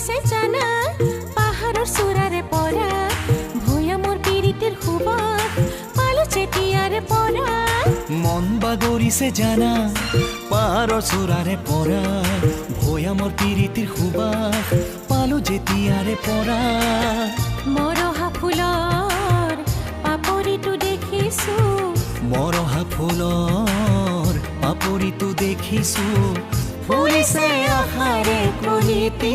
কৰিছে জানা পাহাৰৰ চূড়াৰে পৰা ভয়া মোৰ পিৰিতিৰ সুবাস পালো যেতিয়াৰে পৰা মন বাগৰিছে জানা পাহাৰৰ চূড়াৰে পৰা ভয়া মোৰ পিৰিতিৰ সুবাস পালো যেতিয়াৰে পৰা মৰহা ফুলৰ পাপৰিটো দেখিছো মৰহা ফুলৰ পাপৰিটো দেখিছো ফুলিছে আশাৰে কলিতি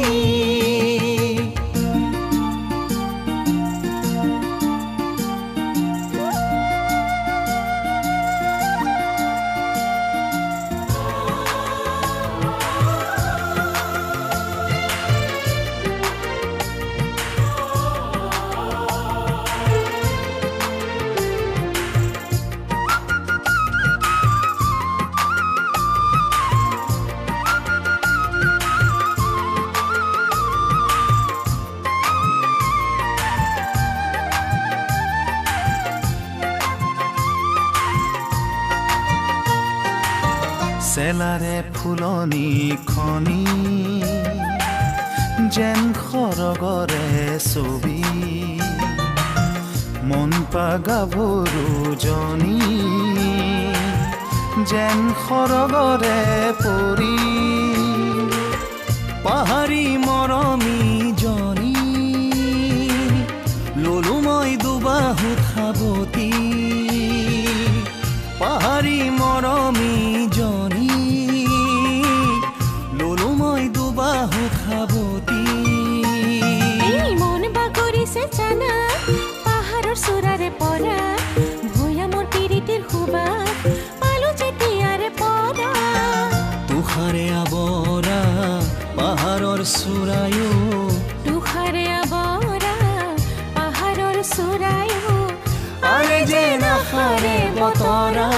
চেলাৰে ফুলনি খনি যেন খৰগৰে ছবি মন পাগা ভৰুজনী যেন খৰগৰে পৰি পাহাৰী মৰমী জনী ললো মই দুবাহু খাবতি পাহাৰী মৰমী জনী ললো মই দুবাহু খাবতি মন বাগৰিছে জানা পাহাৰৰ চূড়াৰে পৰা ভয়া মোৰ পিৰিতিৰ সুবাস পালো যেতিয়াৰে পৰা তুষাৰে আৱৰা পাহাৰৰ চূড়ায়ো তুষাৰে আৱৰা পাহাৰৰ চূড়ায়ো আৰে যে নাখাৰে বতৰা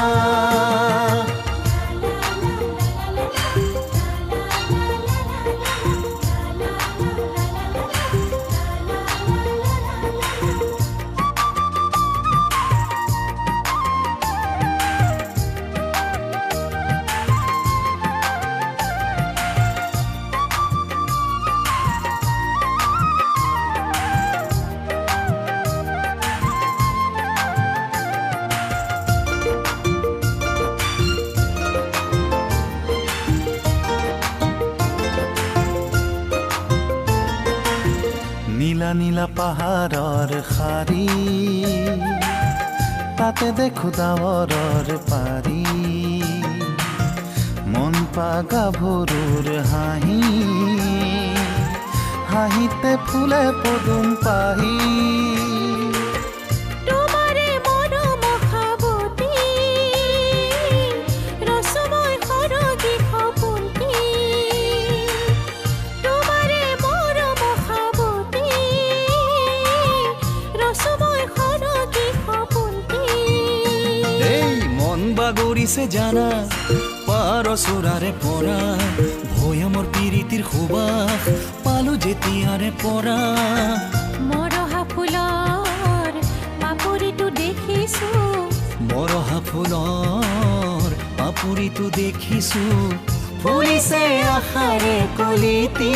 নীলা নীলা পাহাৰৰ শাৰী তাতে দেখো ডাৱৰৰ পাৰি মন পাগা ভৰুৰ হাঁহি হাঁহিতে ফুলে পদুম পাহি তোমাৰে মৰম খাবতি ৰসময় সৰগী সপোনটি তোমাৰে মৰম খাবতি ৰসময় সৰগী সপোনটি এই মন বাগৰিছে জানা পাহাৰৰ চূড়াৰে পৰা ভয়া মোৰ পিৰিতিৰ সুবাস পালো যেতিয়াৰে পৰা মৰহা ফুলৰ পাপৰিটো দেখিছো মৰহা ফুলৰ পাপৰিটো দেখিছো ফুলিছে আশাৰে কলিতি